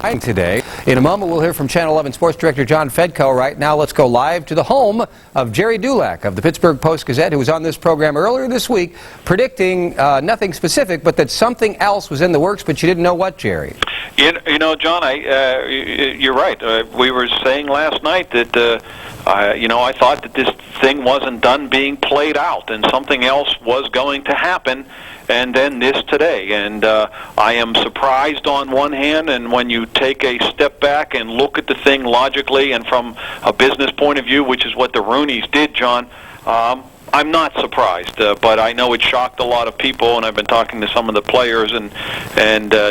today. In a moment, we'll hear from Channel 11 Sports Director John Fedko. Right now, let's go live to the home of Jerry Dulac of the Pittsburgh Post-Gazette, who was on this program earlier this week, predicting nothing specific, but that something else was in the works, but you didn't know what, Jerry. You know, John, you're right. We were saying last night that, I thought that this thing wasn't done being played out, and something else was going to happen, and then this today. And I am surprised on one hand, and when you take a step back and look at the thing logically and from a business point of view, which is what the Rooneys did, John, I'm not surprised, but I know it shocked a lot of people, and I've been talking to some of the players and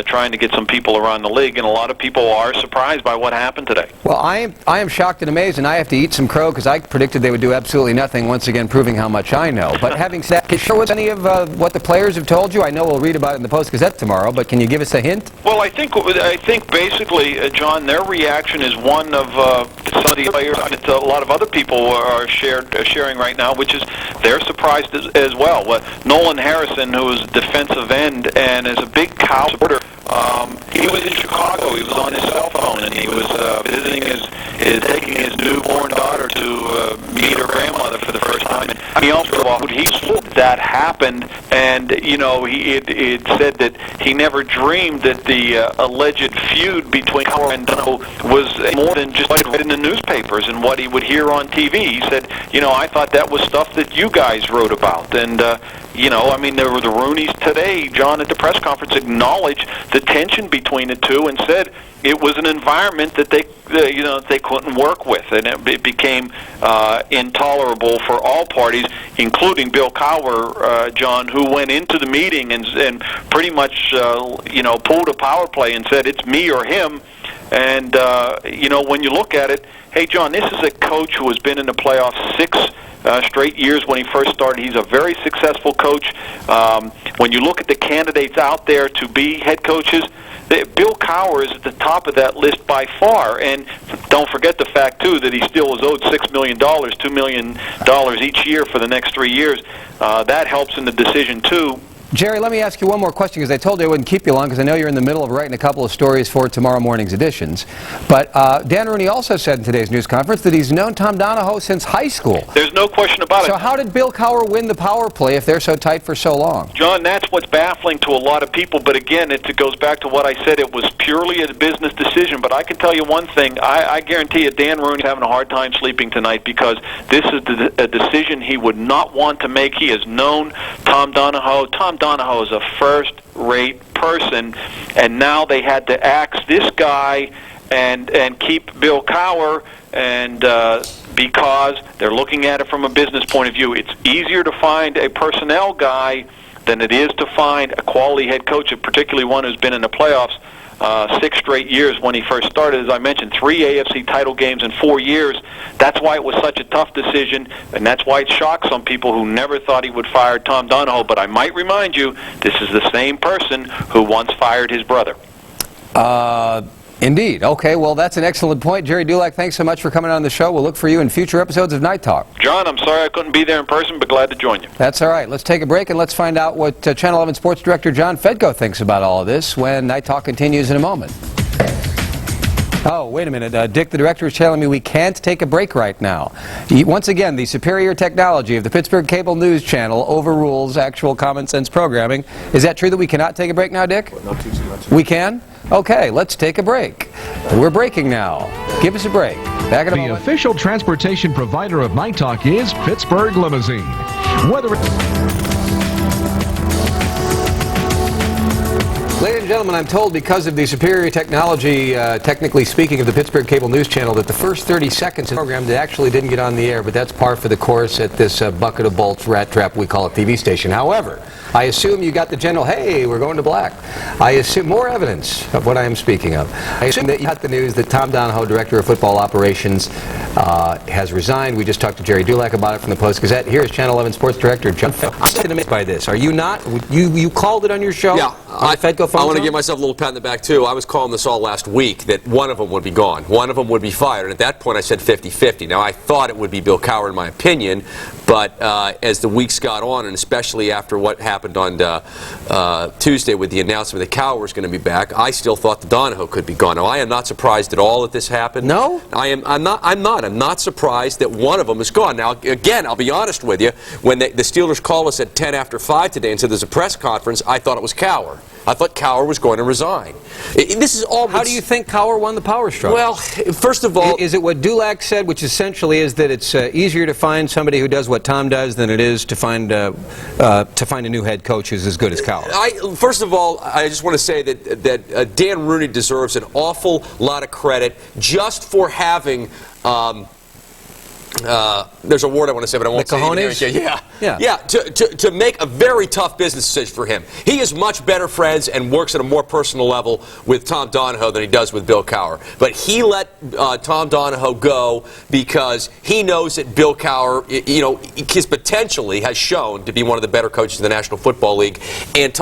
trying to get some people around the league, and a lot of people are surprised by what happened today. Well, I am shocked and amazed, and I have to eat some crow because I predicted they would do absolutely nothing, once again proving how much I know. But having said that, can you show us any of what the players have told you? I know we'll read about it in the Post-Gazette tomorrow, but can you give us a hint? Well, I think basically, John, their reaction is one of some of the players that a lot of other people are sharing right now, which is they're surprised as well. Nolan Harrison, who is a defensive end and is a big Cow supporter, he was in Chicago. He was on his cell phone, and he was visiting taking his newborn daughter to meet her grandmother for the first time. And he also that happened, and it said that he never dreamed that the alleged feud between Hart and Delano was more than just read in the newspapers and what he would hear on TV. He said, I thought that was stuff that you guys wrote about, and there were the Rooneys today, John, at the press conference acknowledged the tension between the two and said it was an environment that they couldn't work with, and it became intolerable for all parties, including Bill Cowher, John, who went into the meeting and pretty much pulled a power play and said it's me or him. And when you look at it, hey, John, this is a coach who has been in the playoffs 6 straight years when he first started. He's a very successful coach. When you look at the candidates out there to be head coaches, Bill Cowher is at the top of that list by far. And don't forget the fact, too, that he still is owed $6 million, $2 million each year for the next 3 years. That helps in the decision, too. Jerry, let me ask you one more question, because I told you I wouldn't keep you long, because I know you're in the middle of writing a couple of stories for tomorrow morning's editions. But Dan Rooney also said in today's news conference that he's known Tom Donahoe since high school. There's no question about it. So how did Bill Cowher win the power play if they're so tight for so long? John, that's what's baffling to a lot of people. But again, it goes back to what I said. It was purely a business decision. But I can tell you one thing. I guarantee you Dan Rooney's having a hard time sleeping tonight, because this is a decision he would not want to make. He has known Tom Donahoe. Tom Donahoe is a first-rate person, and now they had to axe this guy and keep Bill Cowher, and because they're looking at it from a business point of view. It's easier to find a personnel guy than it is to find a quality head coach, particularly one who's been in the playoffs 6 straight years. When he first started, as I mentioned, 3 AFC title games in 4 years. That's why it was such a tough decision, and that's why it shocked some people who never thought he would fire Tom Donahoe. But I might remind you, this is the same person who once fired his brother. Indeed. Okay, well, that's an excellent point. Jerry Dulac, thanks so much for coming on the show. We'll look for you in future episodes of Night Talk. John, I'm sorry I couldn't be there in person, but glad to join you. That's all right. Let's take a break, and let's find out what Channel 11 Sports Director John Fedko thinks about all of this when Night Talk continues in a moment. Oh, wait a minute. Dick, the director, is telling me we can't take a break right now. Once again, the superior technology of the Pittsburgh Cable News Channel overrules actual common sense programming. Is that true that we cannot take a break now, Dick? Well, not too much. We can? Okay, let's take a break. We're breaking now. Give us a break. Back in a moment. The official transportation provider of Night Talk is Pittsburgh Limousine. Whether Ladies and gentlemen, I'm told because of the superior technology, technically speaking, of the Pittsburgh Cable News Channel, that the first 30 seconds of the program that actually didn't get on the air, but that's par for the course at this bucket of bolts rat trap we call a TV station. However, I assume you got the general, hey, we're going to black. I assume more evidence of what I am speaking of. I assume that you got the news that Tom Donahoe, Director of Football Operations, has resigned. We just talked to Jerry Dulac about it from the Post-Gazette. Here is Channel 11 Sports Director Jon Delano. I'm by this. Are you not? You called it on your show? Yeah. I want to give myself a little pat in the back, too. I was calling this all last week that one of them would be gone. One of them would be fired. And at that point, I said 50-50. Now, I thought it would be Bill Cowher, in my opinion. But as the weeks got on, and especially after what happened on Tuesday with the announcement that Cowher was going to be back, I still thought that Donahoe could be gone. Now, I am not surprised at all that this happened. No? I'm not surprised that one of them is gone. Now, again, I'll be honest with you. When the Steelers called us at 10 after 5 today and said there's a press conference, I thought it was Cowher. I thought Cowher was going to resign. This is all. How do you think Cowher won the power struggle? Well, first of all, is it what Dulac said, which essentially is that it's easier to find somebody who does what Tom does than it is to find a new head coach who's as good as Cowher? First of all, I just want to say that Dan Rooney deserves an awful lot of credit just for having. There's a word I want to say, but I won't say it. Yeah. To make a very tough business decision for him. He is much better friends and works at a more personal level with Tom Donahoe than he does with Bill Cowher. But he let Tom Donahoe go because he knows that Bill Cowher, his potentially has shown to be one of the better coaches in the National Football League, and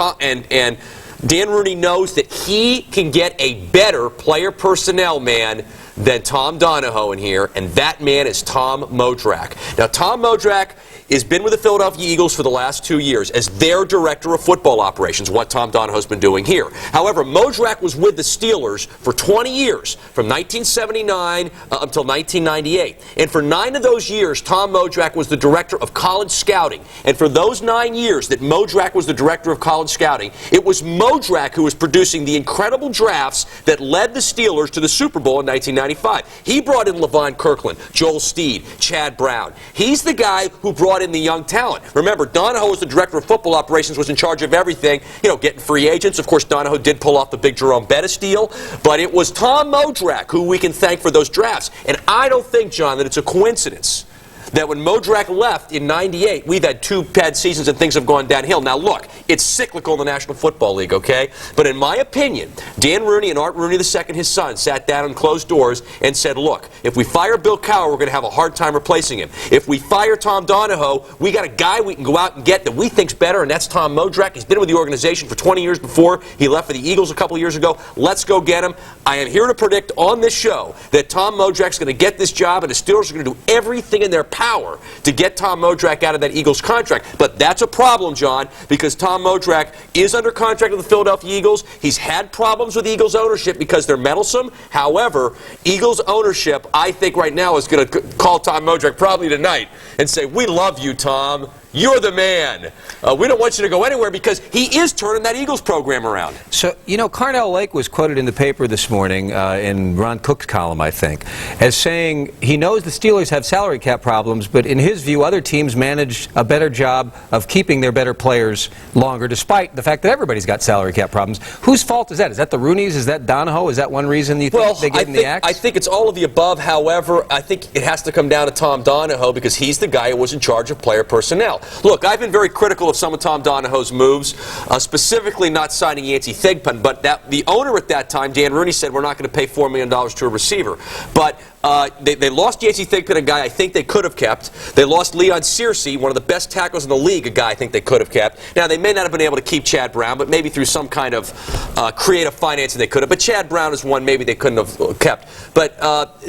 Dan Rooney knows that he can get a better player personnel man than Tom Donahoe in here, and that man is Tom Modrak. Now, Tom Modrak has been with the Philadelphia Eagles for the last 2 years as their director of football operations, what Tom Donahoe's been doing here. However, Modrak was with the Steelers for 20 years, from 1979 until 1998. And for 9 of those years, Tom Modrak was the director of college scouting. And for those 9 years that Modrak was the director of college scouting, it was Modrak who was producing the incredible drafts that led the Steelers to the Super Bowl in 1995. He brought in Levon Kirkland, Joel Steed, Chad Brown. He's the guy who brought in the young talent. Remember, Donahoe was the director of football operations, was in charge of everything, getting free agents. Of course, Donahoe did pull off the big Jerome Bettis deal, but it was Tom Modrak who we can thank for those drafts. And I don't think, John, that it's a coincidence that when Modrak left in '98, we've had 2 bad seasons and things have gone downhill. Now, look, it's cyclical in the National Football League, okay? But in my opinion, Dan Rooney and Art Rooney II, his son, sat down and closed doors and said, look, if we fire Bill Cowher, we're going to have a hard time replacing him. If we fire Tom Donahoe, we got a guy we can go out and get that we think's better, and that's Tom Modrak. He's been with the organization for 20 years before he left for the Eagles a couple of years ago. Let's go get him. I am here to predict on this show that Tom Modrak's going to get this job, and the Steelers are going to do everything in their power to get Tom Modrak out of that Eagles contract. But that's a problem, John, because Tom Modrak is under contract with the Philadelphia Eagles. He's had problems with Eagles ownership because they're meddlesome. However, Eagles ownership, I think right now, is going to call Tom Modrak probably tonight and say, we love you, Tom. You're the man. We don't want you to go anywhere, because he is turning that Eagles program around. So, Carnell Lake was quoted in the paper this morning, in Ron Cook's column, I think, as saying he knows the Steelers have salary cap problems, but in his view, other teams manage a better job of keeping their better players longer, despite the fact that everybody's got salary cap problems. Whose fault is that? Is that the Rooneys? Is that Donahoe? Is that one reason you think they gave him the axe? I think it's all of the above. However, I think it has to come down to Tom Donahoe, because he's the guy who was in charge of player personnel. Look, I've been very critical of some of Tom Donahoe's moves, specifically not signing Yancey Thigpen, but the owner at that time, Dan Rooney, said we're not going to pay $4 million to a receiver. But they lost Yancey Thigpen, a guy I think they could have kept. They lost Leon Searcy, one of the best tackles in the league, a guy I think they could have kept. Now, they may not have been able to keep Chad Brown, but maybe through some kind of creative financing they could have. But Chad Brown is one maybe they couldn't have kept. But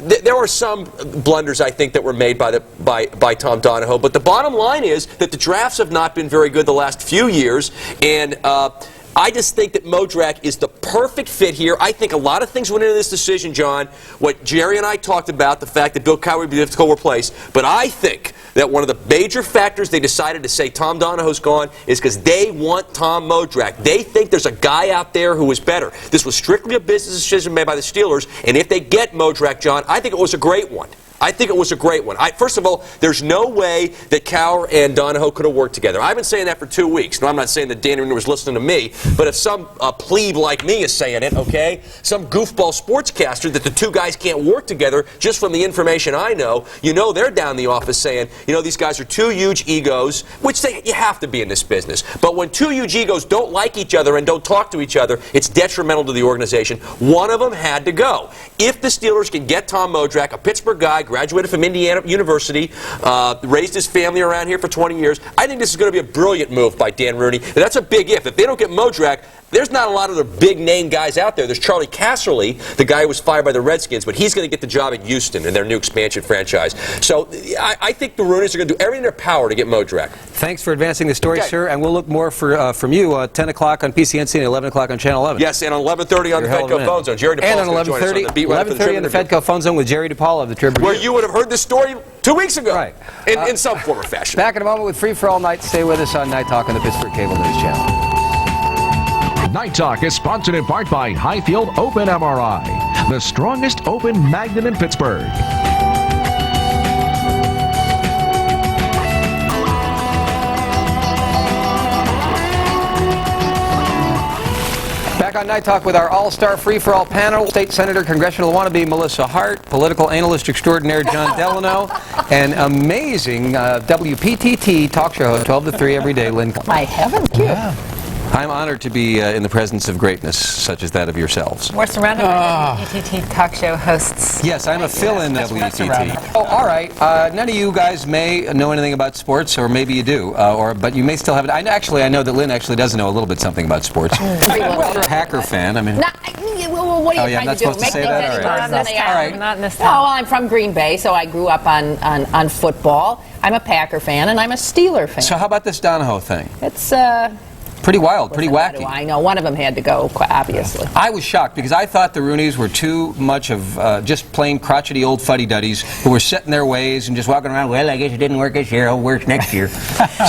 there were some blunders, I think, that were made by Tom Donahoe. But the bottom line is that the drafts have not been very good the last few years, and I just think that Modrak is the perfect fit here. I think a lot of things went into this decision, John. What Jerry and I talked about, the fact that Bill Cowher would be difficult to replace. But I think that one of the major factors they decided to say Tom Donahoe's gone is because they want Tom Modrak. They think there's a guy out there who is better. This was strictly a business decision made by the Steelers, and if they get Modrak, John, I think it was a great one. I think it was a great one. First of all, there's no way that Cowher and Donahoe could have worked together. I've been saying that for 2 weeks. No, I'm not saying that Dan Rooney was listening to me, but if some plebe like me is saying it, okay, some goofball sportscaster, that the two guys can't work together, just from the information I know, they're down in the office saying, these guys are 2 huge egos, which you have to be in this business. But when 2 huge egos don't like each other and don't talk to each other, it's detrimental to the organization. One of them had to go. If the Steelers can get Tom Modrak, a Pittsburgh guy, graduated from Indiana University, raised his family around here for 20 years. I think this is going to be a brilliant move by Dan Rooney. And that's a big if. If they don't get Modrak, there's not a lot of the big-name guys out there. There's Charlie Casserly, the guy who was fired by the Redskins, but he's going to get the job at Houston in their new expansion franchise. So I think the Rooneys are going to do everything in their power to get Modrak. Thanks for advancing the story, sir, and we'll look more from you 10 o'clock on PCNC and 11 o'clock on Channel 11. Yes, and on 11:30 on the Fedco Phone Zone. Jerry DePaul and on 11:30 on the Fedco Phone Zone with Jerry DePaul of the Tribune. Where you would have heard this story 2 weeks ago. Right. In some form or fashion. Back in a moment with Free for All Night. Stay with us on Night Talk on the Pittsburgh Cable News Channel. Night Talk is sponsored in part by Highfield Open MRI, the strongest open magnet in Pittsburgh. Back on Night Talk with our all-star free-for-all panel, State Senator, Congressional wannabe Melissa Hart, political analyst extraordinaire Jon Delano, and amazing WPTT talk show host 12 to 3 every day, Lynn Cullen. My heavens, yeah. I'm honored to be in the presence of greatness such as that of yourselves. We're surrounded by WPTT talk show hosts. Yes, I'm a fill-in WPTT. Oh, all right. None of you guys may know anything about sports, or maybe you do, but you may still have it. I know that Lynn actually does know a little bit something about sports. Well, you're a Packer fan. I mean. What are you trying to do? Supposed to say that? All right. Not in this town. Well, I'm from Green Bay, so I grew up on football. I'm a Packer fan, and I'm a Steeler fan. So how about this Donahoe thing? It's pretty wild, pretty wacky. I know one of them had to go, obviously. I was shocked because I thought the Rooneys were too much of just plain crotchety old fuddy-duddies who were set in their ways and just walking around, well, I guess it didn't work this year, it'll work next year.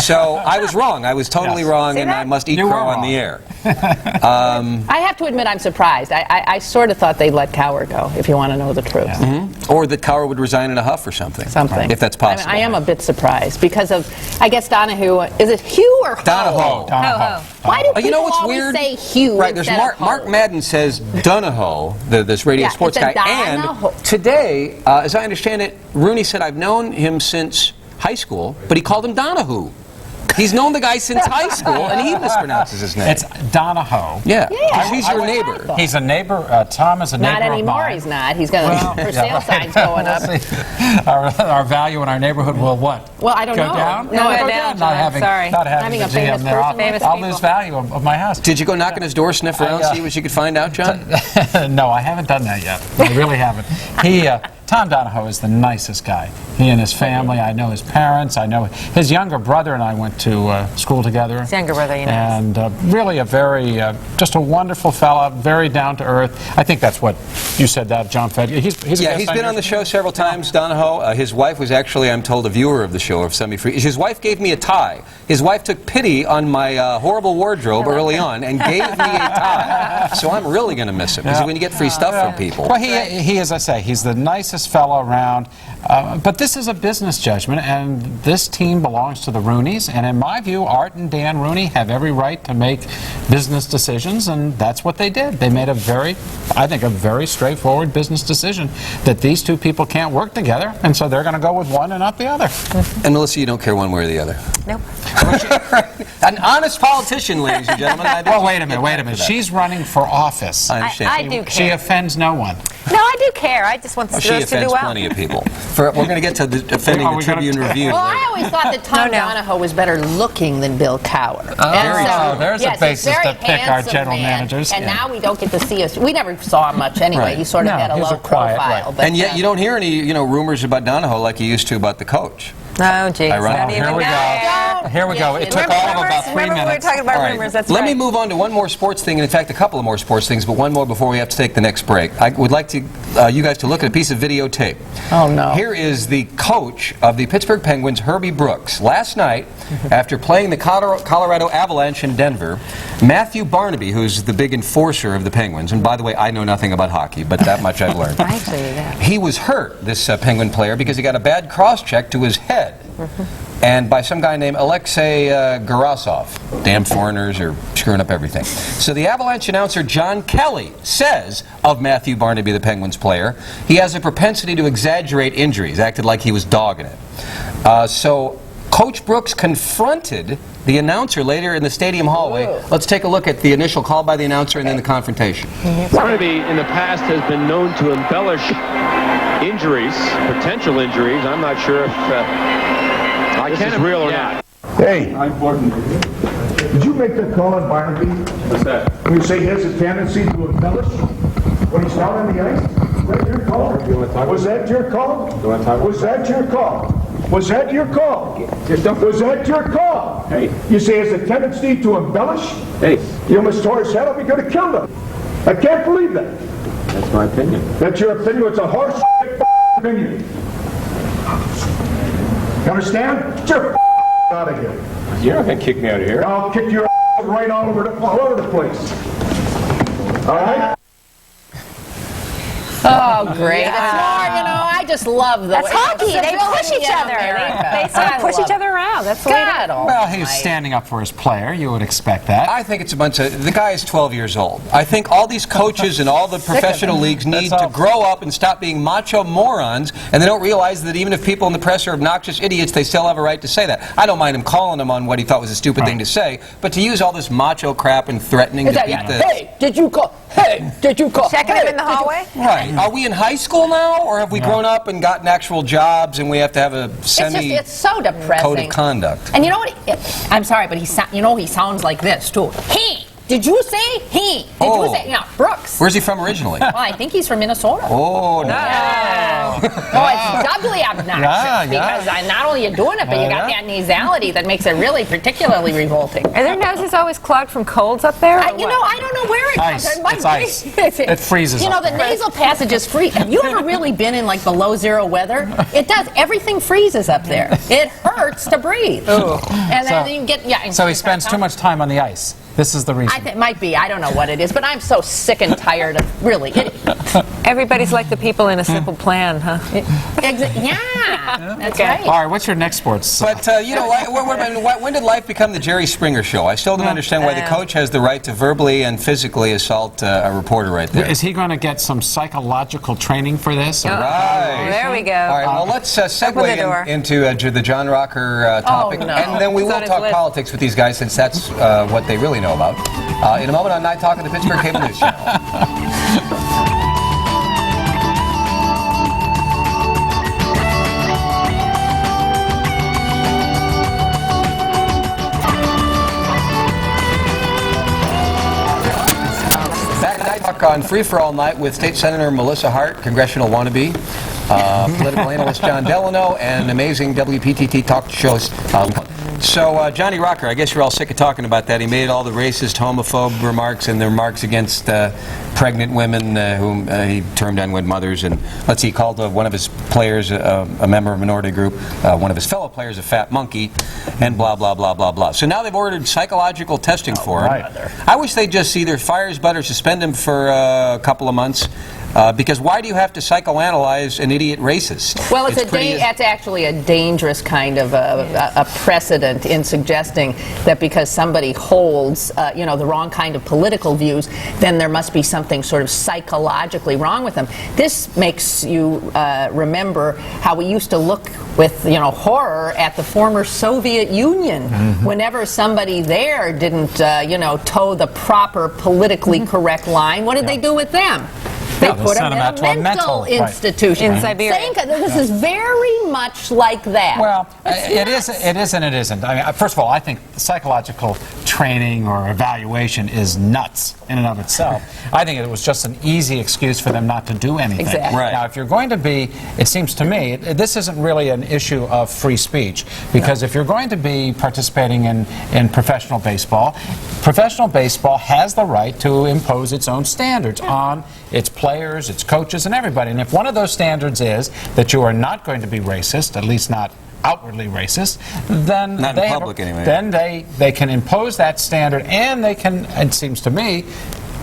So I was wrong. I was totally wrong, and I must eat crow on the air. I have to admit I'm surprised. I sort of thought they'd let Cowher go, if you want to know the truth. Mm-hmm. Or that Cowher would resign in a huff or something. If that's possible. I am a bit surprised because of, I guess, Donahue. Is it Hugh or Ho? Donahoe. Why do people you know what's always weird? say Hugh Right, there's Mark Madden says Donahoe, this radio sports guy. And today, as I understand it, Rooney said, I've known him since high school, but he called him Donahue. He's known the guy since high school, and he mispronounces his name. It's Donahoe. Yeah, because he's your neighbor. He's a neighbor. Tom is a neighbor Not anymore, of mine. he's not. He's going to, for sale signs going up. Our value in our neighborhood will what? Well, I don't know. Go down? No, Go down. Not having Having a the famous GM there. person. I'll lose value of my house. Did you go knock on his door, sniff around, see what you could find out, John? No, I haven't done that yet. I really haven't. Tom Donahoe is the nicest guy. He and his family, I know his parents, I know his younger brother and I went to school together. His younger brother, you know. And really a very, just a wonderful fella, very down to earth. I think that's what you said that, John Fed. He's been on the show several times, Donahoe. His wife was actually, I'm told, a viewer of the show of Semi-Free. His wife gave me a tie. His wife took pity on my horrible wardrobe early on and gave me a tie. So I'm really going to miss him, because when you get free stuff from people. Well, he, as I say, he's the nicest fellow around. But this is a business judgment, and this team belongs to the Rooneys. And in my view, Art and Dan Rooney have every right to make business decisions, and that's what they did. They made I think, a very straightforward business decision that these two people can't work together, and so they're going to go with one and not the other. And Melissa, you don't care one way or the other. Nope. An honest politician, ladies and gentlemen. Well, wait a minute. She's running for office. I understand. I do care. She offends no one. No, I do care. I just want the She to do offends well. plenty of people. We're going to get to defending the Tribune Review. Well, I always thought that Tom Donahoe was better looking than Bill Cowher. There's a basis to pick our general managers. And now we don't get to see us. We never saw him much anyway. Right. He sort of had a low profile. But, and yet you don't hear any rumors about Donahoe like you used to about the coach. Oh, geez. Here we go. It took all of about 3 minutes. Remember we were talking about rumors, that's Let me move on to one more sports thing, and in fact a couple of more sports things, but one more before we have to take the next break. I would like to you guys to look at a piece of videotape. Oh, no. Here is the coach of the Pittsburgh Penguins, Herbie Brooks. Last night, after playing the Colorado Avalanche in Denver, Matthew Barnaby, who's the big enforcer of the Penguins, and by the way, I know nothing about hockey, but that much I've learned. He was hurt, this Penguin player, because he got a bad cross-check to his head. And by some guy named Alexei Garasov. Damn foreigners are screwing up everything. So the Avalanche announcer John Kelly says of Matthew Barnaby, the Penguins player, he has a propensity to exaggerate injuries, acted like he was dogging it. So Coach Brooks confronted the announcer later in the stadium hallway. Let's take a look at the initial call by the announcer and then the confrontation. Barnaby in the past has been known to embellish injuries, potential injuries. I'm not sure if this is real or not. Hey, did you make the call on Barnaby? What's that? When you say he has a tendency to embellish when he's down on the ice? Was that your call? Was that your call? Was that your call? Was that your call? Was that your call? Hey. You say he has a tendency to embellish? Hey, You almost tore his head off. He could have killed him. I can't believe that. that's my opinion. That's your opinion. It's a horse opinion. You understand? Get your out of here. You're not going to kick me out of here. I'll kick your right all over the place. All right? Oh, great. It's more, you know, I just love the That's way hockey. They push civility each in other. America. They sort I of push love each other around. That's the way it is. God Well, he's almighty. standing up for his player. You would expect that. I think it's a bunch of... The guy is 12 years old. I think all these coaches and all the professional leagues need to grow up and stop being macho morons, and they don't realize that even if people in the press are obnoxious idiots, they still have a right to say that. I don't mind him calling him on what he thought was a stupid thing to say, but to use all this macho crap and threatening to beat the... Hey, did you call? Hey, did you call? Checking him in the hallway? Right. Are we in high school now, or have we grown up and gotten actual jobs and we have to have a It's so depressing. code of conduct? And you know what? I'm sorry, but he sounds like this too. He. Did you say he? Did you say? Yeah, Brooks. Where's he from originally? Well, I think he's from Minnesota. Oh, no. Yeah. Oh, it's doubly obnoxious because not only are you doing it, but you got that nasality that makes it really particularly revolting. Are their noses always clogged from colds up there? You know, I don't know where it comes Ice. from. My It's ice. brain- It freezes You know, up the there. nasal passage is free. Have you ever really been in like below zero weather? It does. Everything freezes up there. It hurts to breathe. And then you get So he spends too much time on the ice. This is the reason. I think might be. I don't know what it is, but I'm so sick and tired of really. Everybody's like the people in A Simple Plan, huh? Yeah, that's right. All right, what's your next sports? But, you know, when did life become the Jerry Springer show? I still don't understand why the coach has the right to verbally and physically assault a reporter right there. Is he going to get some psychological training for this? Right. There we go. All right, well, let's Open the door. segue into the John Rocker topic, Oh, no. and then we It's will on his talk list. politics with these guys since that's what they really know about. In a moment on Night Talk of the Pittsburgh Cable News Channel. Back at Night Talk on Free for All Night with State Senator Melissa Hart, congressional wannabe, political analyst Jon Delano, and amazing WPTT talk show host. So, Johnny Rocker, I guess you're all sick of talking about that. He made all the racist, homophobe remarks and the remarks against pregnant women whom he termed unwed mothers. And let's see, he called one of his players, a member of a minority group, one of his fellow players, a fat monkey, and blah, blah, blah, blah, blah. So now they've ordered psychological testing for him. I wish they'd just either fire his butt or suspend him for a couple of months. Because why do you have to psychoanalyze an idiot racist? Well, it's actually a dangerous kind of a precedent in suggesting that because somebody holds, the wrong kind of political views, then there must be something sort of psychologically wrong with them. This makes you remember how we used to look with, horror at the former Soviet Union. Whenever somebody there didn't, toe the proper politically correct line, what did they do with them? They put them in a mental institution. In Siberia. This is very much like that. Well, it is and it isn't. I mean, first of all, I think psychological training or evaluation is nuts in and of itself. I think it was just an easy excuse for them not to do anything. Exactly. Right. Now, if you're going to be, it seems to me, this isn't really an issue of free speech, because if you're going to be participating in professional baseball has the right to impose its own standards on its players, its coaches, and everybody. And if one of those standards is that you are not going to be racist, at least not outwardly racist, then Not in public, anyway. Then they can impose that standard, and they can, it seems to me,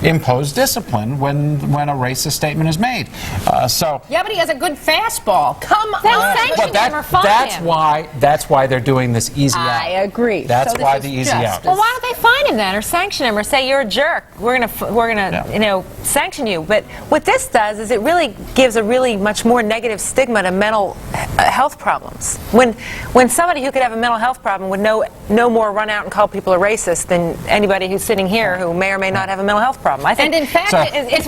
impose discipline when a racist statement is made. Yeah, but he has a good fastball. Come on. Sanction him or fine him. That's why they're doing this easy out. I agree. That's so why the easy out. Well, why don't they fine him then, or sanction him, or say you're a jerk? We're gonna sanction you. But what this does is it really gives a really much more negative stigma to mental health problems. When somebody who could have a mental health problem would no more run out and call people a racist than anybody who's sitting here who may or may not have a mental health problem. I think. And in fact, it's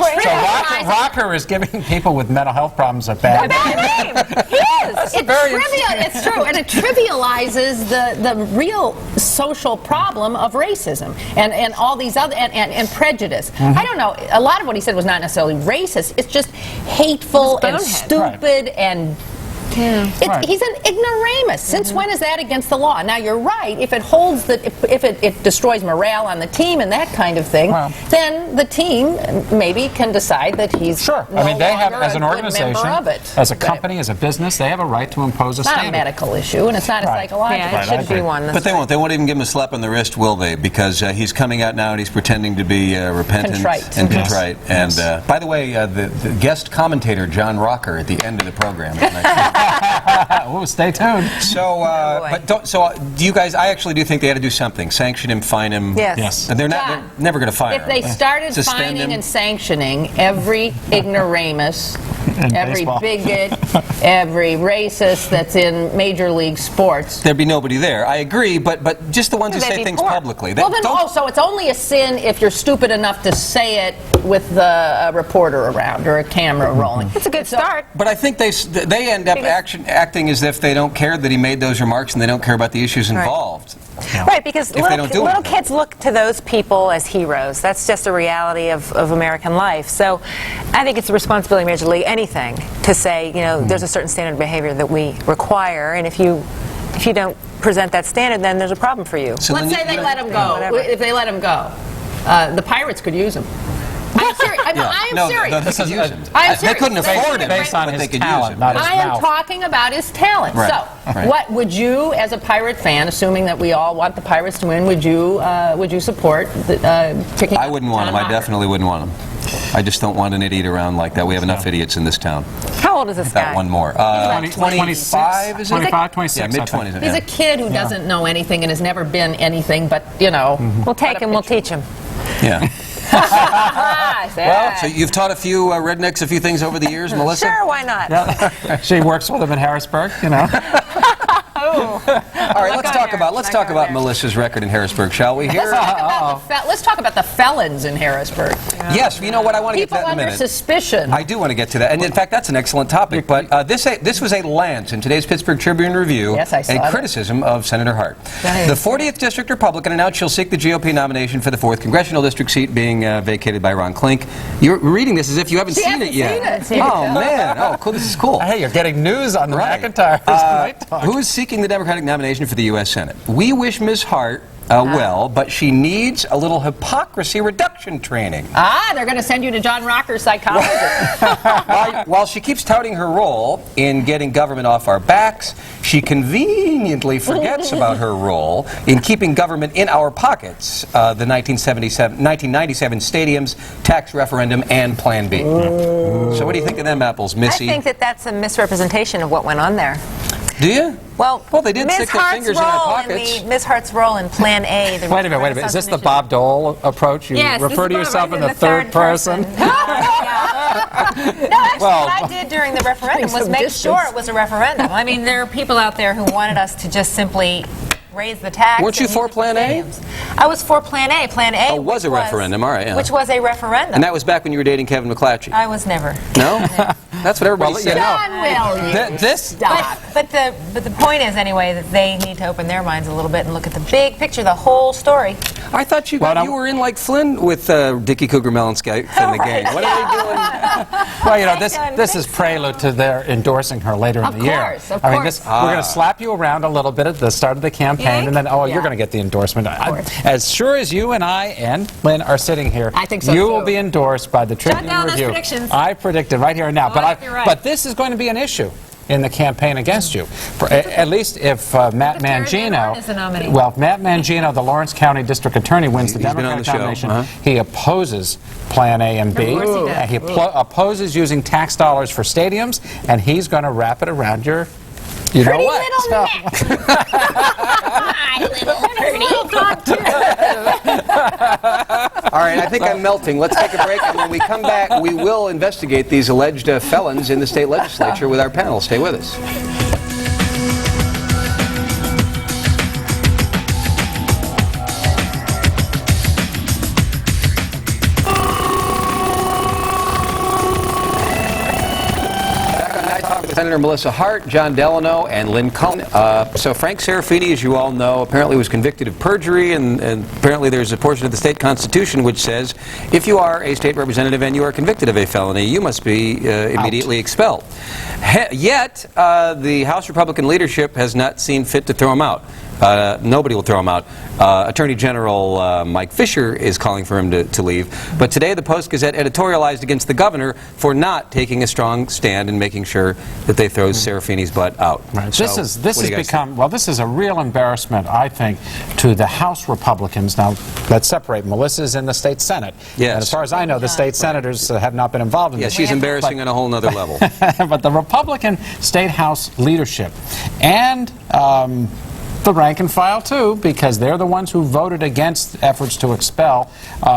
Rocker is giving people with mental health problems a bad name. He is. It's true, and it trivializes the real social problem of racism and all these other and prejudice. I don't know. A lot of what he said was not necessarily racist. It's just hateful and stupid and. He's an ignoramus. Since when is that against the law? Now you're right. If it holds that, if it destroys morale on the team and that kind of thing, then the team maybe can decide that he's sure. No I mean, they have, longer as an a good organization, member of it. as a company, as a business, they have a right to impose a It's not a standard. medical issue, and it's not a psychological. Yeah, it should be one. But they won't. They won't even give him a slap on the wrist, will they? Because he's coming out now and he's pretending to be repentant and contrite. And by the way, the guest commentator John Rocker at the end of the program. Oh, stay tuned. So, do you guys? I actually do think they had to do something. Sanction him, fine him. Yes. And they're never going to fire him. If they started fining and sanctioning every ignoramus, every bigot, every racist that's in Major League Sports, there'd be nobody there. I agree, but just the ones who say things publicly. Well, then, so it's only a sin if you're stupid enough to say it with the reporter around or a camera rolling. It's a good start. But I think they end up acting as if they don't care that he made those remarks and they don't care about the issues involved. Right, because little kids look to those people as heroes. That's just a reality of American life. So I think it's the responsibility of Major League anything to say, there's a certain standard of behavior that we require, and if you don't present that standard, then there's a problem for you. So let's say they let him go. If they let him go, the Pirates could use him. I'm serious. I'm serious. They couldn't afford him based on his talent, not his mouth. I am talking about his talent. Right. So, what would you, as a Pirate fan, assuming that we all want the Pirates to win, would you support picking? I wouldn't want him. I definitely wouldn't want him. I just don't want an idiot around like that. We have enough idiots in this town. How old is this guy? One more. 25, is it? 25, 26. Yeah, mid-20s. He's a kid who doesn't know anything and has never been anything, but, We'll take him, we'll teach him. Yeah. Well, so you've taught a few rednecks a few things over the years, Melissa? Sure, why not? She works with him in Harrisburg, All right, let's talk about Melissa's record in Harrisburg, shall we? Let's talk about the felons in Harrisburg. Yes, you know what? I want to get to that in a minute. People under suspicion. I do want to get to that, and in fact, that's an excellent topic. But this was a lance in today's Pittsburgh Tribune Review, a criticism of Senator Hart. The 40th District Republican announced she'll seek the GOP nomination for the 4th congressional district seat being vacated by Ron Klink. You're reading this as if you haven't seen it yet. Oh man! Oh, cool! This is cool. Hey, you're getting news on the McIntyre. Who's seeking the Democratic nomination for the U.S. Senate? We wish Ms. Hart well, but she needs a little hypocrisy reduction training. They're going to send you to John Rocker's psychologist. While she keeps touting her role in getting government off our backs, she conveniently forgets about her role in keeping government in our pockets, the 1997 stadiums, tax referendum, and Plan B. So what do you think of them apples, Missy? I think that that's a misrepresentation of what went on there. Do you? Well, they did stick their fingers in our pockets. Ms. Hart's role in Plan A. Wait a minute. Is this the Bob Dole approach? You refer to yourself in the third person? No, actually, what I did during the referendum was make sure it was a referendum. I mean, there are people out there who wanted us to just simply raise the tax. Weren't you for Plan A? I was for Plan A. Plan A was a referendum, all right. Yeah. Which was a referendum. And that was back when you were dating Kevin McClatchy. I was never. No? That's what everybody said. But the point is, anyway, that they need to open their minds a little bit and look at the big picture, the whole story. I thought you were in like Flynn with Dickie Cougar Mellencamp and the gang. What are they doing? Well, this is prelude to their endorsing her later in the year. Of course. I mean, we're going to slap you around a little bit at the start of the campaign, and then, you're going to get the endorsement. As sure as you and I and Lynn are sitting here, I think so you will be endorsed by the Tribune Review. Predictions. I predicted right here and now. But this is going to be an issue. in the campaign against you. At least if Matt Mangino, well, if Matt Mangino, the Lawrence County District Attorney, wins the Democratic nomination, he opposes Plan A and B. He opposes using tax dollars for stadiums, and he's going to wrap it around your, you know what? All right, I think I'm melting. Let's take a break, and when we come back, we will investigate these alleged felons in the state legislature with our panel. Stay with us. Senator Melissa Hart, Jon Delano, and Lynn Cullen. So Frank Serafini, as you all know, apparently was convicted of perjury, and apparently there's a portion of the state constitution which says if you are a state representative and you are convicted of a felony, you must be immediately expelled. Yet, the House Republican leadership has not seen fit to throw him out. Nobody will throw him out. Attorney General Mike Fisher is calling for him to leave. But today the Post-Gazette editorialized against the governor for not taking a strong stand and making sure that they throw Serafini's butt out. Right. So this has become, well, this is a real embarrassment, I think, to the House Republicans. Now, let's separate. Melissa's in the state Senate. Yes. And as far as I know, the state senators have not been involved in this. She's embarrassing on a whole other level. But the Republican State House leadership and the rank and file, too, because they're the ones who voted against efforts to expel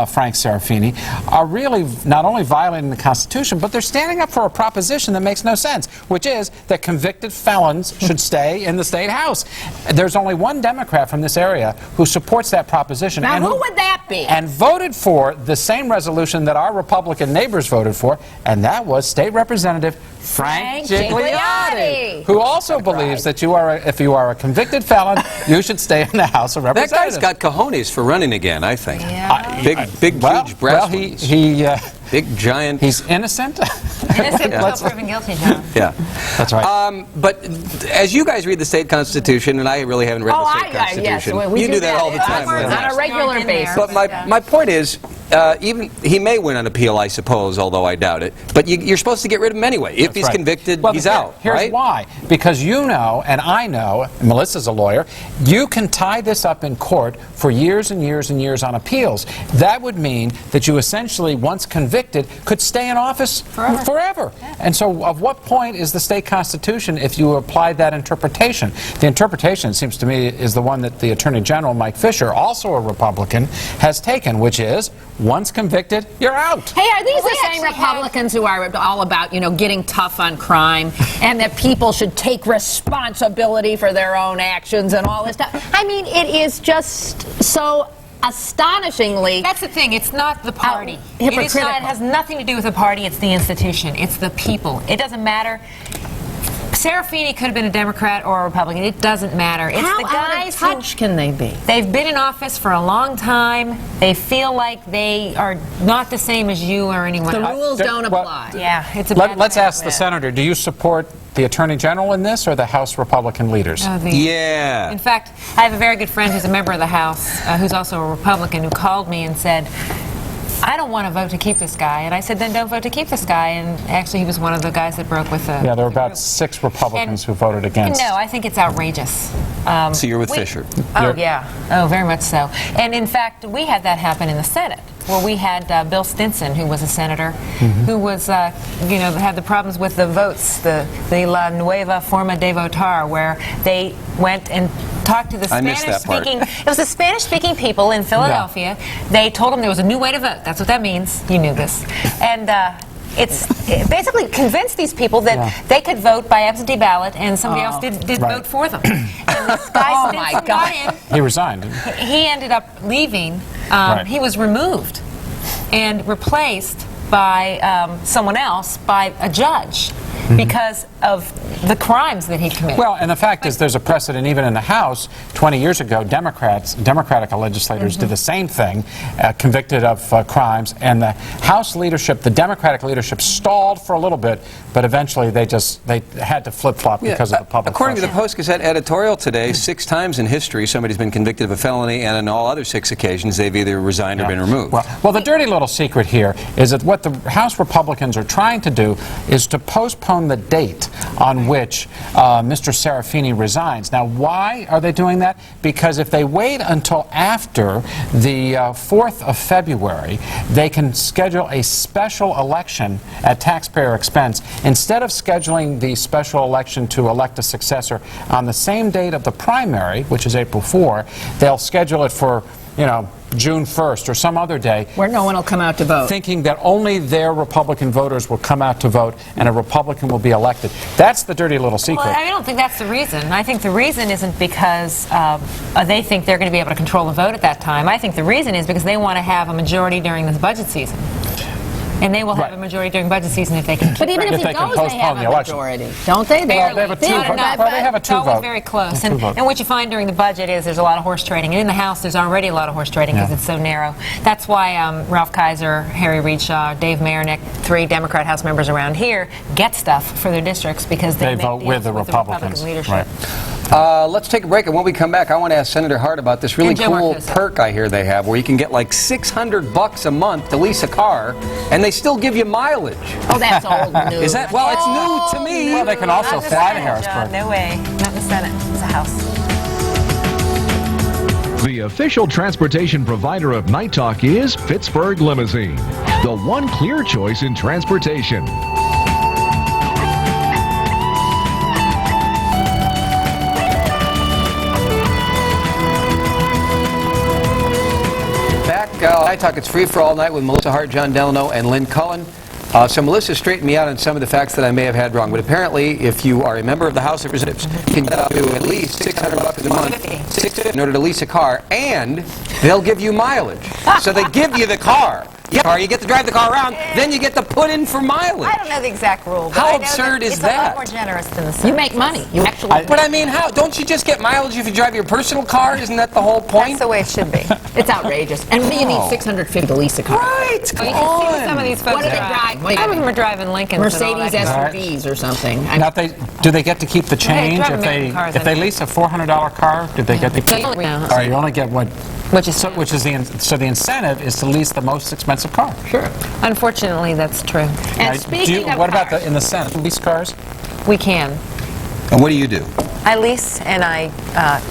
Frank Serafini, are really not only violating the Constitution, but they're standing up for a proposition that makes no sense, which is that convicted felons should stay in the State House. There's only one Democrat from this area who supports that proposition. Now, who would that be? And voted for the same resolution that our Republican neighbors voted for, and that was State Representative Frank Gigliotti, who also believes that if you are a convicted felon, you should stay in the House of Representatives. That guy's got cojones for running again, I think. Yeah. Big, huge breast. Well, big, giant. He's innocent. Innocent until proven guilty, John. Yeah, that's right. But as you guys read the state constitution, and I really haven't read the state constitution, yes, you do that all the time. On a regular basis. But my point is, even he may win on appeal, I suppose, although I doubt it. But you're supposed to get rid of him anyway. If he's convicted, he's out. Here's why. Because you know, and I know, Melissa's a lawyer, you can tie this up in court for years and years and years on appeals. That would mean that you essentially, once convicted, could stay in office forever. Yeah. And so of what point is the state constitution if you apply that interpretation? The interpretation, it seems to me, is the one that the Attorney General, Mike Fisher, also a Republican, has taken, which is, once convicted, you're out. Hey, are these the same Republicans who are all about, getting tough on crime and that people should take responsibility for their own actions and all this stuff? I mean, it is just so astonishingly... That's the thing. It's not the party. Hypocritical. It has nothing to do with the party. It's the institution. It's the people. It doesn't matter. Serafini could have been a Democrat or a Republican. It doesn't matter. It's How the guys out of touch can they be? They've been in office for a long time. They feel like they are not the same as you or anyone else. The rules don't apply. Yeah, it's a Let's ask the senator, do you support the Attorney General in this or the House Republican leaders? Yeah. In fact, I have a very good friend who's a member of the House, who's also a Republican, who called me and said, I don't want to vote to keep this guy. And I said, then don't vote to keep this guy. And actually, he was one of the guys that broke with the Yeah, there were about 6 Republicans who voted against. No, I think it's outrageous. So you're with Fisher? Oh, yeah. Oh, very much so. And in fact, we had that happen in the Senate, where we had Bill Stinson, who was a senator, who was, had the problems with the votes, the La Nueva Forma de Votar, where they went and talked to the Spanish-speaking. It was the Spanish-speaking people in Philadelphia. Yeah. They told them there was a new way to vote. That's what that means. You knew this. And it basically convinced these people that they could vote by absentee ballot, and somebody else did vote for them. And this guy Stinson got in. He resigned. He ended up leaving. He was removed and replaced by someone else, by a judge, because of the crimes that he committed. Well, and the fact is there's a precedent even in the House. 20 years ago, Democratic legislators did the same thing, convicted of crimes, and the House leadership, the Democratic leadership, stalled for a little bit, but eventually they had to flip-flop because of the public According pressure. to the Post-Gazette editorial today, 6 times in history somebody's been convicted of a felony, and on all other 6 occasions they've either resigned or been removed. Well, the dirty little secret here is that what the House Republicans are trying to do is to postpone postpone the date on which Mr. Serafini resigns. Now, why are they doing that? Because if they wait until after the 4th of February, they can schedule a special election at taxpayer expense. Instead of scheduling the special election to elect a successor on the same date of the primary, which is April 4, they'll schedule it for, you know, June 1st or some other day. Where no one will come out to vote. Thinking that only their Republican voters will come out to vote and a Republican will be elected. That's the dirty little secret. Well, I don't think that's the reason. I think the reason isn't because they think they're going to be able to control the vote at that time. I think the reason is because they want to have a majority during this budget season. And they will have a majority during budget season if they can keep But even if it goes, they have a majority, don't they? They have a two vote. It's very close. And what you find during the budget is there's a lot of horse trading. And in the House, there's already a lot of horse trading because it's so narrow. That's why Ralph Kaiser, Harry Reid Shaw, Dave Marinick, 3 Democrat House members around here, get stuff for their districts because they vote with the Republicans. Leadership. Let's take a break, and when we come back, I want to ask Senator Hart about this really cool perk I hear they have, where you can get like $600 a month to lease a car, and they still give you mileage. Oh, that's old news. Is that? Well, it's new to me. Well, they can also fly to Harrisburg. No way. Not in the Senate. It's a House. The official transportation provider of Night Talk is Pittsburgh Limousine, the one clear choice in transportation. Night Talk, it's free for all night with Melissa Hart, Jon Delano, and Lynn Cullen. So Melissa straightened me out on some of the facts that I may have had wrong. But apparently, if you are a member of the House of Representatives, you can get up to at least $600 a month $650 in order to lease a car, and they'll give you mileage. So they give you the car. You get to drive the car around, then you get to put in for mileage. I don't know the exact rule. But How absurd is that? It's a lot more generous than the Senate. You make money. You actually. But I mean, how? Don't you just get mileage if you drive your personal car? Isn't that the whole point? That's the way it should be. It's outrageous. And what do you need $650 to lease a car? Right. Well, you can see what some of these folks What do they drive? Some of them are driving Lincolns. Mercedes SUVs or something. Now, do they get to keep the change if they lease a $400 car? Do they get to keep? All right, you only get what? So the incentive is to lease the most expensive car. Sure. Unfortunately, that's true. And speaking of what about in the Senate? Lease cars? We can. And what do you do? I lease and I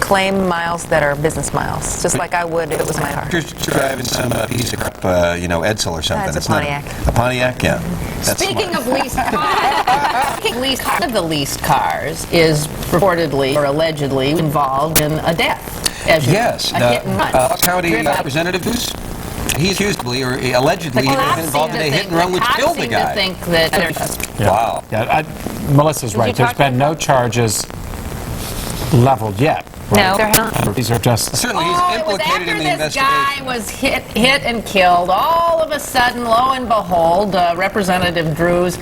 claim miles that are business miles, just like I would if it was my car. You're driving some piece of crap, Edsel or something. It's a Pontiac. A Pontiac, yeah. Speaking of leased cars, one of the leased cars is reportedly or allegedly involved in a death. Yes, a hit and run. County Representative he's accusably or allegedly been involved in a hit and run which killed the guy. Think that wow. Yeah, Melissa's right. There's been no charges leveled yet. Right? No, there haven't. These are just... Certainly he's implicated in the investigation. This guy was hit and killed. All of a sudden, lo and behold, Representative Drews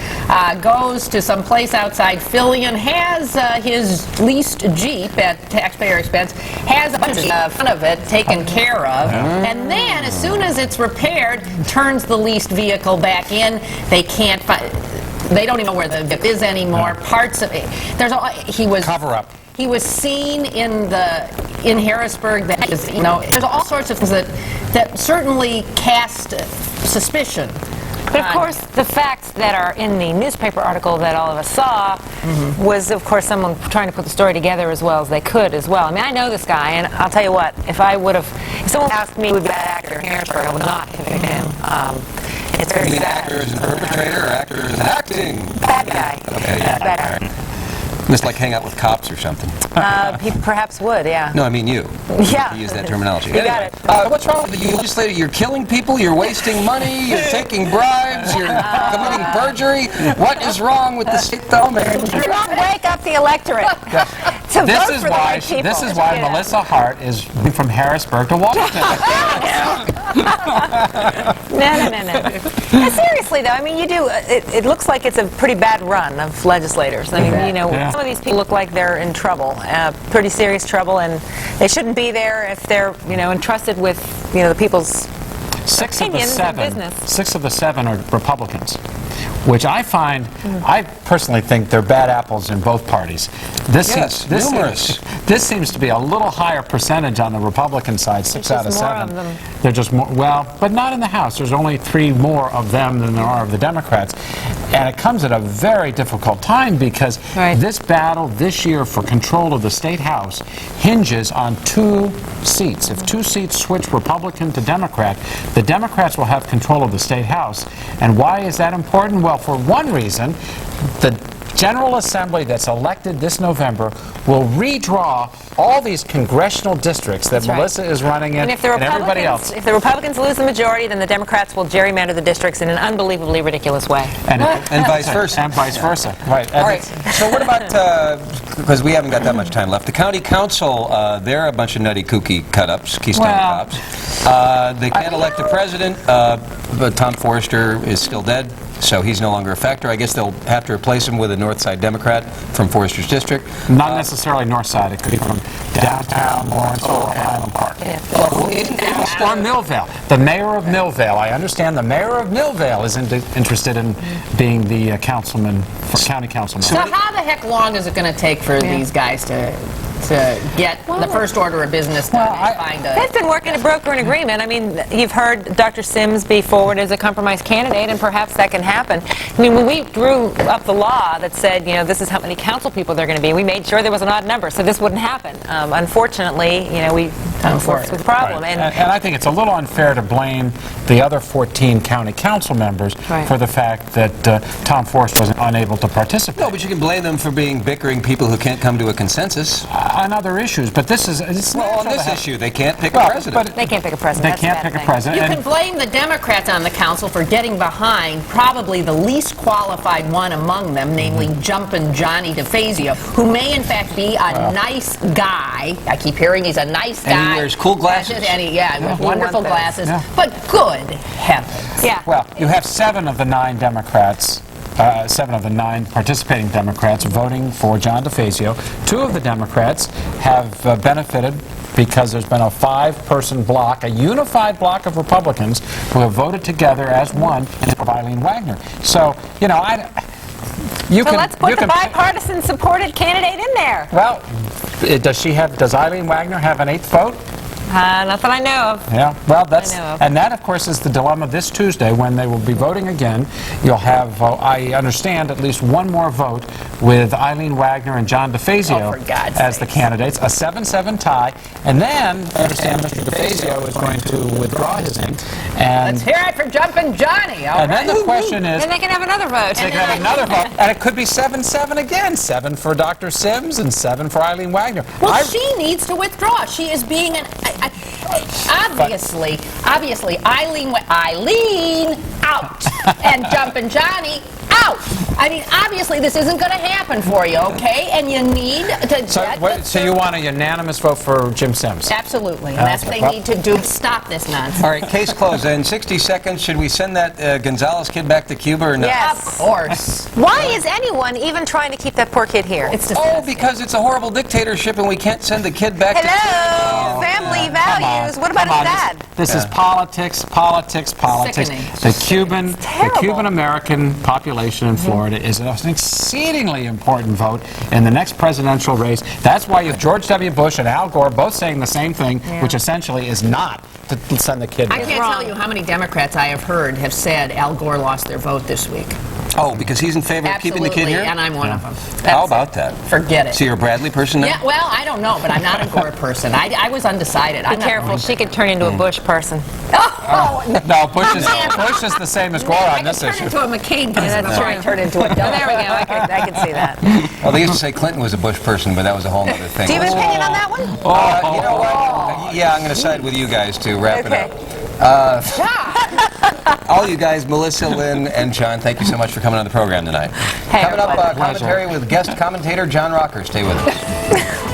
goes to some place outside Philly and has his leased Jeep at taxpayer expense, has a bunch of fun of it taken care of, and then as soon as it's repaired, turns the leased vehicle back in. They can't find... They don't even know where the Jeep is anymore. Parts of it. He was... Cover up. He was seen in Harrisburg. There's all sorts of things that certainly cast suspicion. But of course, the facts that are in the newspaper article that all of us saw was, of course, someone trying to put the story together as well as they could as well. I mean, I know this guy, and I'll tell you what, if someone asked me who would be that actor in Harrisburg, I would not convict him. It's very bad. Actor as a perpetrator or actor as an acting? Bad guy. Okay, yeah. Bad guy. Just like hang out with cops or something. He perhaps would, yeah. No, I mean you. Yeah. You use that terminology. You got it. What's wrong with you legislator? You're killing people, you're wasting money, you're taking bribes, you're committing perjury. What is wrong with the state though, man? You don't wake up the electorate to vote for the right people. This is why Melissa Hart is from Harrisburg to Washington. No. Seriously, though, I mean, you do. It looks like it's a pretty bad run of legislators. I mean, some of these people look like they're in trouble, pretty serious trouble, and they shouldn't be there if they're, entrusted with, the people's opinions and business. 6 of the 7 are Republicans. which I find, I personally think they're bad apples in both parties. This seems to be a little higher percentage on the Republican side, 6 out of 7. They're just more, well, but not in the House. There's only 3 more of them than there are of the Democrats. And it comes at a very difficult time because this battle this year for control of the state House hinges on 2 seats. If 2 seats switch Republican to Democrat, the Democrats will have control of the state House. And why is that important? Well, for one reason, the General Assembly that's elected this November will redraw all these congressional districts that Melissa is running in, and everybody else. If the Republicans lose the majority, then the Democrats will gerrymander the districts in an unbelievably ridiculous way. And vice versa. And vice versa. Right. All right. So what about, because we haven't got that much time left, the county council, they're a bunch of nutty kooky cut-ups, Keystone cops. They can't elect a president, but Tom Forrester is still dead. So he's no longer a factor. I guess they'll have to replace him with a North Side Democrat from Forrester's district. Not necessarily North Side. It could be from downtown Lawrence or Highland Park. Or Millvale. The mayor of Millvale. I understand the mayor of Millvale is interested in being the councilman, county councilman. So how the heck long is it going to take for these guys to get the first order of business done? They've been working to broker an agreement. I mean, you've heard Dr. Sims be forwarded as a compromise candidate, and perhaps that can happen. I mean, when we drew up the law that said, you know, this is how many council people there are going to be, we made sure there was an odd number, so this wouldn't happen. Unfortunately, you know, we forced with the problem. And I think it's a little unfair to blame the other 14 county council members for the fact that Tom Forrester was unable to participate. No, but you can blame them for being bickering people who can't come to a consensus. On other issues, but this is on this issue they can't pick a president. They can't pick a president. They can't pick a president. You can blame the Democrats on the council for getting behind probably the least qualified one among them, namely Jumpin' Johnny DeFazio, who may in fact be a nice guy. I keep hearing he's a nice guy. And he wears cool glasses. And with wonderful glasses. But good heavens. Yeah. Well, you have 7 of the 9 Democrats. 7 of the 9 participating Democrats voting for John DeFazio. 2 of the Democrats have benefited because there's been a 5-person block, a unified block of Republicans who have voted together as one in Eileen Wagner. So, you know, let's put the bipartisan supported candidate in there. Well, does Eileen Wagner have an 8th vote? Not that I know of. Yeah, well, and that, of course, is the dilemma this Tuesday when they will be voting again. You'll have, I understand, at least one more vote with Eileen Wagner and John DeFazio as the candidates, a 7-7 tie, and then I understand Mr. DeFazio is going to withdraw his name. And let's hear it for Jumpin' Johnny. And then the question is, then they can have another vote. They can have another vote, and it could be 7-7 again, 7 for Dr. Sims and 7 for Eileen Wagner. Well, she needs to withdraw. She is being an obviously, Eileen out, and Jumpin' Johnny out. I mean, obviously, this isn't going to happen for you, okay? And you need to So you want a unanimous vote for Jim Sims? Absolutely, and that's what they need to do. Stop this nonsense. All right, case closed. In 60 seconds, should we send that Gonzalez kid back to Cuba or not? Yes. Of course. Why is anyone even trying to keep that poor kid here? It's because it's a horrible dictatorship and we can't send the kid back to Cuba. Hello, family values. What about his dad? This is politics. Sickening. The Cuban-American population in Florida is an exceedingly important vote in the next presidential race. That's why you have George W. Bush and Al Gore both saying the same thing, which essentially is not to send the kid back. I can't tell you how many Democrats I have heard have said Al Gore lost their vote this week. Oh, because he's in favor of keeping the kid here? And I'm one of them. How about that? Forget it. So you're a Bradley person now? Yeah, well, I don't know, but I'm not a Gore person. I was undecided. Be careful. She could turn into a Bush person. No, Bush is the same as Gore on this issue. Turn into a McCain person before I turn into a Democrat. There we go. I could see that. Well, they used to say Clinton was a Bush person, but that was a whole other thing. Do you have an opinion on that one? You know what? Yeah, I'm going to side with you guys to wrap it up. All you guys, Melissa, Lynn, and John, thank you so much for coming on the program tonight. Hey, coming up, commentary with guest commentator John Rocker. Stay with us.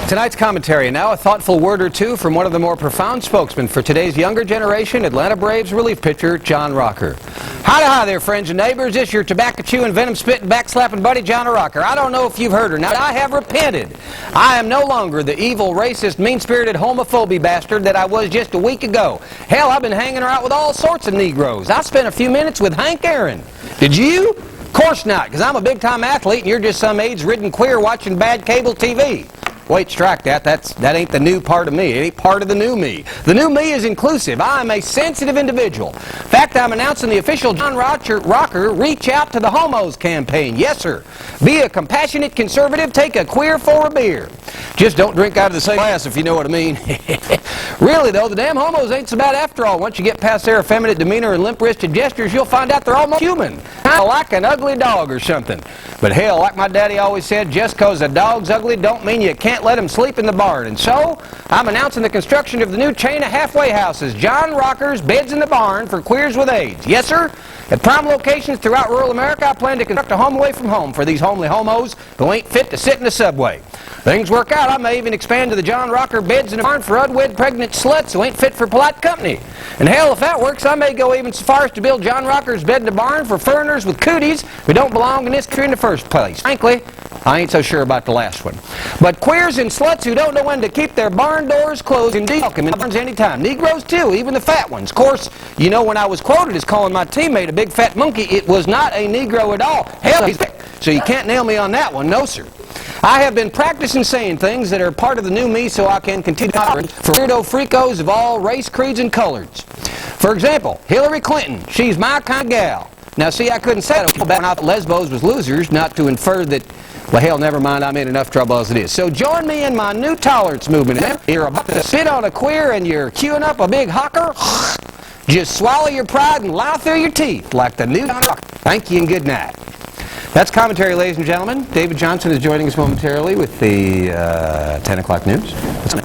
Tonight's commentary, and now a thoughtful word or two from one of the more profound spokesmen for today's younger generation, Atlanta Braves relief pitcher John Rocker. Howdy hi there, friends and neighbors. This your tobacco-chewing, venom-spitting, back-slapping buddy, John Rocker. I don't know if you've heard or not. I have repented. I am no longer the evil, racist, mean-spirited, homophobic bastard that I was just a week ago. Hell, I've been hanging out with all sorts of Negroes. I spent a few minutes with Hank Aaron. Did you? Of course not, because I'm a big-time athlete and you're just some AIDS-ridden queer watching bad cable TV. Wait, strike that. That ain't the new part of me. It ain't part of the new me. The new me is inclusive. I am a sensitive individual. In fact, I'm announcing the official John Rocker Reach Out to the Homos campaign. Yes, sir. Be a compassionate conservative. Take a queer for a beer. Just don't drink out of the same glass, if you know what I mean. Really, though, the damn homos ain't so bad after all. Once you get past their effeminate demeanor and limp-wristed gestures, you'll find out they're almost human. Kind of like an ugly dog or something. But hell, like my daddy always said, just because a dog's ugly don't mean you can't let him sleep in the barn. And so, I'm announcing the construction of the new chain of halfway houses, John Rocker's Beds in the Barn for queers with AIDS. Yes, sir. At prime locations throughout rural America, I plan to construct a home away from home for these homely homos who ain't fit to sit in the subway. Things work out, I may even expand to the John Rocker Beds in the Barn for unwed pregnant sluts who ain't fit for polite company. And hell, if that works, I may go even so far as to build John Rocker's Bed in the Barn for foreigners with cooties who don't belong in this country in the first place. Frankly, I ain't so sure about the last one. But queers and sluts who don't know when to keep their barn doors closed indeed welcome in barns anytime. Negroes too, even the fat ones. Of course, you know when I was quoted as calling my teammate a big fat monkey, it was not a Negro at all. Hell, he's thick. So you can't nail me on that one, no sir. I have been practicing saying things that are part of the new me so I can continue tolerance for weirdo freakos of all race, creeds, and colors. For example, Hillary Clinton, she's my kind of gal. Now see, I couldn't say that when I thought lesbos was losers, not to infer that, well hell, never mind, I'm in enough trouble as it is. So join me in my new tolerance movement. You're about to sit on a queer and you're queuing up a big hawker. Just swallow your pride and lie through your teeth like the new John Rocker. Thank you and good night. That's commentary, ladies and gentlemen. David Johnson is joining us momentarily with the 10 o'clock news.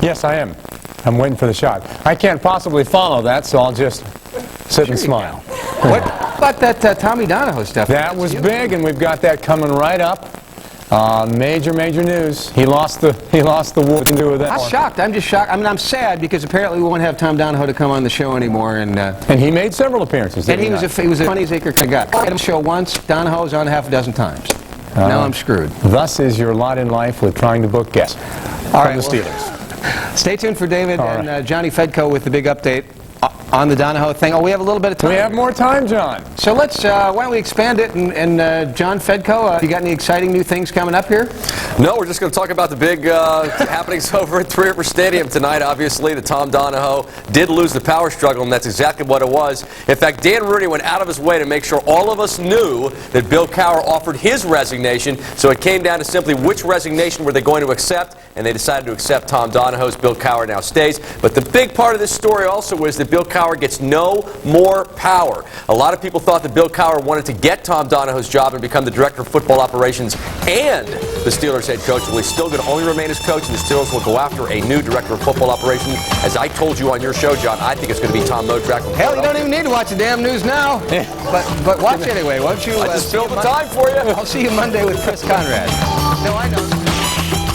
Yes, I am. I'm waiting for the shot. I can't possibly follow that, so I'll just sit and smile. What about that Tommy Donahoe stuff? That was big, and we've got that coming right up. Major news. He lost the war to do with that. I'm shocked. I'm just shocked. I mean, I'm sad because apparently we won't have Tom Donahoe to come on the show anymore. And he made several appearances. And he was a funny as acre kind of guy. I had him show once. Donahoe was on half a dozen times. Now I'm screwed. Thus is your lot in life with trying to book guests from the Steelers. Stay tuned for David and Johnny Fedko with the big update on the Donahoe thing. Oh, we have a little bit of time. We have more time, John. So let's, why don't we expand it, and John Fedko, you got any exciting new things coming up here? No, we're just going to talk about the big happenings over at Three Rivers Stadium tonight. Obviously, the Tom Donahoe did lose the power struggle, and that's exactly what it was. In fact, Dan Rooney went out of his way to make sure all of us knew that Bill Cowher offered his resignation, so it came down to simply which resignation were they going to accept, and they decided to accept Tom Donahoe's. Bill Cowher now stays. But the big part of this story also is that Bill Cowher gets no more power. A lot of people thought that Bill Cowher wanted to get Tom Donahoe's job and become the director of football operations and the Steelers head coach. Well, he's still going to only remain as coach, and the Steelers will go after a new director of football operations. As I told you on your show, John, I think it's going to be Tom Modrak. Hell, you don't even need to watch the damn news now. But watch anyway, won't you? I just filled the time for you. I'll see you Monday with Chris Conrad. No, I don't.